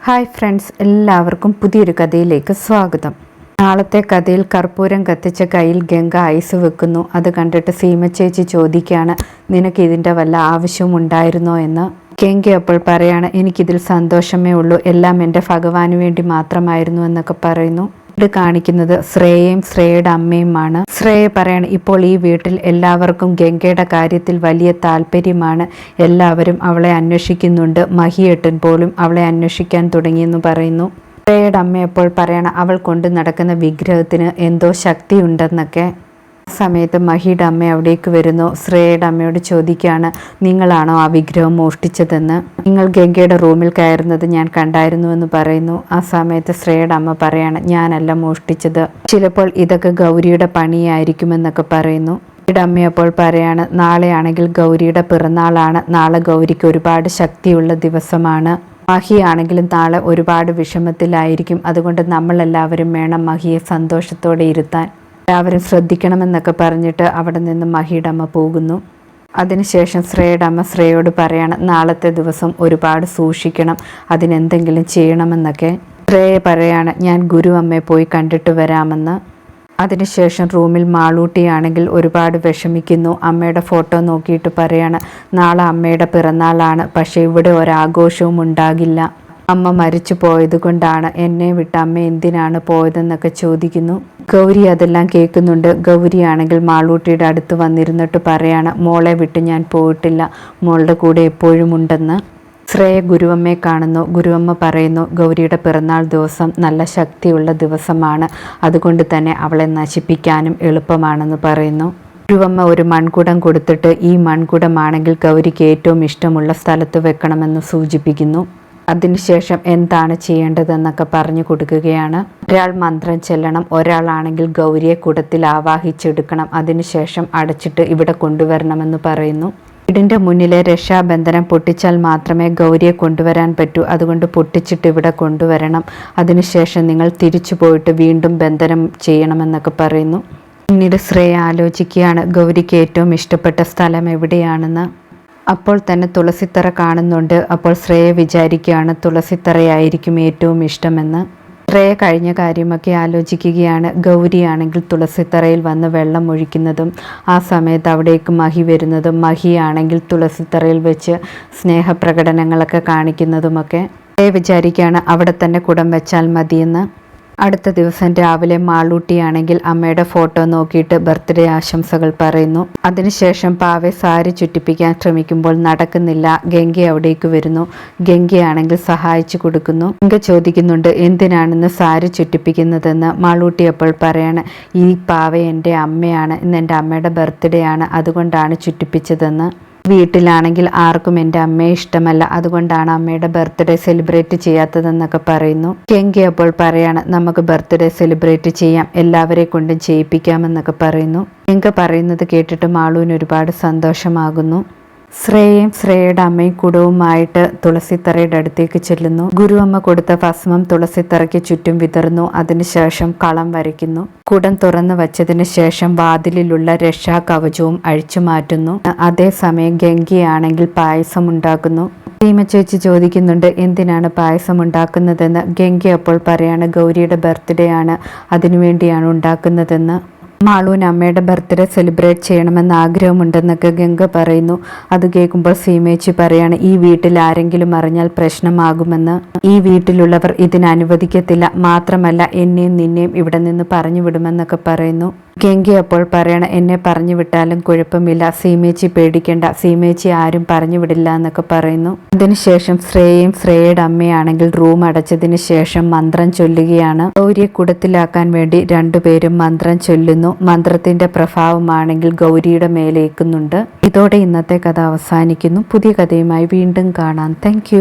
Hi friends, എല്ലാവർക്കും പുതിയൊരു കഥയിലേക്ക് സ്വാഗതം. നാളത്തെ കഥയിൽ കർപ്പൂരം കത്തിച്ച കയ്യിൽ ഗംഗ ഐസ് വെക്കുന്നു. അത് കണ്ടിട്ട് സീമച്ചേച്ചി ചോദിക്കുകയാണ്, നിനക്ക് ഇതിൻ്റെ വല്ല ആവശ്യവും ഉണ്ടായിരുന്നോ എന്ന്. ഗംഗ അപ്പോൾ പറയാണ്, എനിക്കിതിൽ സന്തോഷമേ ഉള്ളൂ, എല്ലാം എൻ്റെ ഭഗവാന് വേണ്ടി മാത്രമായിരുന്നു എന്നൊക്കെ പറയുന്നു. ഇത് കാണിക്കുന്നത് ശ്രേയയും ശ്രേയയുടെ അമ്മയുമാണ്. ശ്രേയ പറയാണ്, ഇപ്പോൾ ഈ വീട്ടിൽ എല്ലാവർക്കും ഗംഗയുടെ കാര്യത്തിൽ വലിയ താല്പര്യമാണ്. എല്ലാവരും അവളെ അന്വേഷിക്കുന്നുണ്ട്. മഹിയേട്ടൻ പോലും അവളെ അന്വേഷിക്കാൻ തുടങ്ങിയെന്ന് പറയുന്നു. ശ്രേയയുടെ അമ്മ അപ്പോൾ പറയണം, അവൾ കൊണ്ട് നടക്കുന്ന വിഗ്രഹത്തിന് എന്തോ ശക്തിയുണ്ടെന്നൊക്കെ. സമയത്ത് മഹിയുടെ അമ്മ അവിടേക്ക് വരുന്നു. ശ്രേയയുടെ അമ്മയോട് ചോദിക്കുകയാണ്, നിങ്ങളാണോ ആ വിഗ്രഹം മോഷ്ടിച്ചതെന്ന്? നിങ്ങൾ ഗംഗയുടെ റൂമിൽ കയറുന്നത് ഞാൻ കണ്ടായിരുന്നുവെന്ന് പറയുന്നു. ആ സമയത്ത് ശ്രേയയുടെ അമ്മ പറയാണ്, ഞാനല്ല മോഷ്ടിച്ചത്, ചിലപ്പോൾ ഇതൊക്കെ ഗൗരിയുടെ പണിയായിരിക്കുമെന്നൊക്കെ പറയുന്നു. ഗൗരിയുടെ അമ്മ അപ്പോൾ പറയാണ്, നാളെയാണെങ്കിൽ ഗൗരിയുടെ പിറന്നാളാണ്. നാളെ ഗൗരിക്ക് ഒരുപാട് ശക്തിയുള്ള ദിവസമാണ്. മഹിയാണെങ്കിലും നാളെ ഒരുപാട് വിഷമത്തിലായിരിക്കും. അതുകൊണ്ട് നമ്മളെല്ലാവരും വേണം മഹിയെ സന്തോഷത്തോടെ ഇരുത്താൻ. എല്ലാവരും ശ്രദ്ധിക്കണമെന്നൊക്കെ പറഞ്ഞിട്ട് അവിടെ നിന്ന് മഹിയുടെ അമ്മ പോകുന്നു. അതിനുശേഷം ശ്രേയയുടെ അമ്മ ശ്രേയോട് പറയാണ്, നാളത്തെ ദിവസം ഒരുപാട് സൂക്ഷിക്കണം, അതിനെന്തെങ്കിലും ചെയ്യണമെന്നൊക്കെ. ശ്രേയ പറയാണ്, ഞാൻ ഗുരു അമ്മയെ പോയി കണ്ടിട്ട് വരാമെന്ന്. അതിനുശേഷം റൂമിൽ മാളൂട്ടിയാണെങ്കിൽ ഒരുപാട് വിഷമിക്കുന്നു. അമ്മയുടെ ഫോട്ടോ നോക്കിയിട്ട് പറയാണ്, നാളെ അമ്മയുടെ പിറന്നാളാണ്, പക്ഷേ ഇവിടെ ഒരാഘോഷവും ഉണ്ടാകില്ല. അമ്മ മരിച്ചു പോയത് കൊണ്ടാണ്. എന്നെ വിട്ട് അമ്മ എന്തിനാണ് പോയതെന്നൊക്കെ ചോദിക്കുന്നു. ഗൗരി അതെല്ലാം കേൾക്കുന്നുണ്ട്. ഗൗരിയാണെങ്കിൽ മാളൂട്ടിയുടെ അടുത്ത് വന്നിരുന്നിട്ട് പറയാണ്, മോളെ വിട്ട് ഞാൻ പോയിട്ടില്ല, മോളുടെ കൂടെ എപ്പോഴും ഉണ്ടെന്ന്. ശ്രേയ ഗുരുവമ്മയെ കാണുന്നു. ഗുരുവമ്മ പറയുന്നു, ഗൗരിയുടെ പിറന്നാൾ ദിവസം നല്ല ശക്തിയുള്ള ദിവസമാണ്, അതുകൊണ്ട് തന്നെ അവളെ നശിപ്പിക്കാനും എളുപ്പമാണെന്ന് പറയുന്നു. ഗുരുവമ്മ ഒരു മൺകുടം കൊടുത്തിട്ട്, ഈ മൺകുടമാണെങ്കിൽ ഗൗരിക്ക് ഏറ്റവും ഇഷ്ടമുള്ള സ്ഥലത്ത് വെക്കണമെന്ന് സൂചിപ്പിക്കുന്നു. അതിനുശേഷം എന്താണ് ചെയ്യേണ്ടതെന്നൊക്കെ പറഞ്ഞു കൊടുക്കുകയാണ്. ഒരാൾ മന്ത്രം ചെല്ലണം, ഒരാളാണെങ്കിൽ ഗൗരിയെ കുടത്തിൽ ആവാഹിച്ചെടുക്കണം, അതിനുശേഷം അടച്ചിട്ട് ഇവിടെ കൊണ്ടുവരണമെന്ന് പറയുന്നു. വീടിൻ്റെ മുന്നിലെ രക്ഷാബന്ധനം പൊട്ടിച്ചാൽ മാത്രമേ ഗൗരിയെ കൊണ്ടുവരാൻ പറ്റൂ, അതുകൊണ്ട് പൊട്ടിച്ചിട്ട് ഇവിടെ കൊണ്ടുവരണം. അതിനുശേഷം നിങ്ങൾ തിരിച്ചു പോയിട്ട് വീണ്ടും ബന്ധനം ചെയ്യണമെന്നൊക്കെ പറയുന്നു. പിന്നീട് ശ്രേയ ആലോചിക്കുകയാണ്, ഗൗരിക്ക് ഏറ്റവും ഇഷ്ടപ്പെട്ട സ്ഥലം എവിടെയാണെന്ന്. അപ്പോൾ തന്നെ തുളസിത്തറ കാണുന്നുണ്ട്. അപ്പോൾ ശ്രേയ വിചാരിക്കുകയാണ്, തുളസിത്തറയായിരിക്കും ഏറ്റവും ഇഷ്ടമെന്ന്. ശ്രേയ കഴിഞ്ഞ കാര്യമൊക്കെ ആലോചിക്കുകയാണ്. ഗൗരിയാണെങ്കിൽ തുളസിത്തറയിൽ വന്ന് വെള്ളം ഒഴിക്കുന്നതും ആ സമയത്ത് അവിടേക്ക് മഹി വരുന്നതും മഹിയാണെങ്കിൽ തുളസിത്തറയിൽ വെച്ച് സ്നേഹപ്രകടനങ്ങളൊക്കെ കാണിക്കുന്നതുമൊക്കെ. ശ്രേയ വിചാരിക്കുകയാണ്, അവിടെ തന്നെ കുടം വെച്ചാൽ മതിയെന്ന്. അടുത്ത ദിവസം രാവിലെ മാളൂട്ടിയാണെങ്കിൽ അമ്മയുടെ ഫോട്ടോ നോക്കിയിട്ട് ബർത്ത്ഡേ ആശംസകൾ പറയുന്നു. അതിനുശേഷം പാവെ സാരി ചുറ്റിപ്പിക്കാൻ ശ്രമിക്കുമ്പോൾ നടക്കുന്നില്ല. ഗംഗ അവിടേക്ക് വരുന്നു. ഗംഗയാണെങ്കിൽ സഹായിച്ചു കൊടുക്കുന്നു. ഗംഗ ചോദിക്കുന്നുണ്ട്, എന്തിനാണെന്ന് സാരി ചുറ്റിപ്പിക്കുന്നതെന്ന്. മാളൂട്ടി അപ്പോൾ പറയാണ്, ഈ പാവ എൻ്റെ അമ്മയാണ്, ഇന്ന് എൻ്റെ അമ്മയുടെ ബർത്ത്ഡേ ആണ്, അതുകൊണ്ടാണ് ചുറ്റിപ്പിച്ചതെന്ന്. വീട്ടിലാണെങ്കിൽ ആർക്കും എൻ്റെ അമ്മയെ ഇഷ്ടമല്ല, അതുകൊണ്ടാണ് അമ്മയുടെ ബർത്ത്ഡേ സെലിബ്രേറ്റ് ചെയ്യാത്തതെന്നൊക്കെ പറയുന്നു. ഗംഗ അപ്പോൾ പറയാണ്, നമുക്ക് ബർത്ത്ഡേ സെലിബ്രേറ്റ് ചെയ്യാം, എല്ലാവരെ കൊണ്ടും ചെയ്യിപ്പിക്കാമെന്നൊക്കെ പറയുന്നു. ഗംഗ പറയുന്നത് കേട്ടിട്ട് മാളുവിന് ഒരുപാട് സന്തോഷമാകുന്നു. ശ്രേയയും ശ്രേയയുടെ അമ്മയും കുടവുമായിട്ട് തുളസിത്തറയുടെ അടുത്തേക്ക് ചെല്ലുന്നു. ഗുരുവമ്മ കൊടുത്ത ഭസ്മം തുളസിത്തറയ്ക്ക് ചുറ്റും വിതറുന്നു. അതിനുശേഷം കളം വരയ്ക്കുന്നു. കുടം തുറന്നു വച്ചതിന് ശേഷം വാതിലിലുള്ള രക്ഷാ കവചവും അഴിച്ചു മാറ്റുന്നു. അതേസമയം ഗംഗയാണെങ്കിൽ പായസം ഉണ്ടാക്കുന്നു. സീമച്ചേച്ചി ചോദിക്കുന്നുണ്ട്, എന്തിനാണ് പായസം ഉണ്ടാക്കുന്നതെന്ന്. ഗംഗ അപ്പോൾ പറയാണ്, ഗൗരിയുടെ ബർത്ത്ഡേ ആണ്, അതിനുവേണ്ടിയാണ് ഉണ്ടാക്കുന്നതെന്ന്. മാളുവിന് അമ്മയുടെ ബർത്ത്ഡേ സെലിബ്രേറ്റ് ചെയ്യണമെന്ന് ആഗ്രഹമുണ്ടെന്നൊക്കെ ഗംഗ പറയുന്നു. അത് കേൾക്കുമ്പോൾ സീമേച്ചി പറയാണ്, ഈ വീട്ടിൽ ആരെങ്കിലും അറിഞ്ഞാൽ പ്രശ്നമാകുമെന്ന്. ഈ വീട്ടിലുള്ളവർ ഇതിന് അനുവദിക്കത്തില്ല, മാത്രമല്ല എന്നെയും നിന്നെയും ഇവിടെ നിന്ന് പറഞ്ഞു വിടുമെന്നൊക്കെ പറയുന്നു. ഗംഗ അപ്പോൾ പറയണ, എന്നെ പറഞ്ഞു വിട്ടാലും കുഴപ്പമില്ല, സീമേച്ചി പേടിക്കേണ്ട, സീമേച്ചി ആരും പറഞ്ഞു വിടില്ല എന്നൊക്കെ പറയുന്നു. അതിനുശേഷം ശ്രേയയും ശ്രേയയുടെ അമ്മയാണെങ്കിൽ റൂം അടച്ചതിന് ശേഷം മന്ത്രം ചൊല്ലുകയാണ്. ഗൗരിയെ കുടത്തിലാക്കാൻ വേണ്ടി രണ്ടുപേരും മന്ത്രം ചൊല്ലുന്നു. മന്ത്രത്തിന്റെ പ്രഭാവമാണെങ്കിൽ ഗൗരിയുടെ മേലേക്കുന്നുണ്ട്. ഇതോടെ ഇന്നത്തെ കഥ അവസാനിക്കുന്നു. പുതിയ കഥയുമായി വീണ്ടും കാണാം. താങ്ക്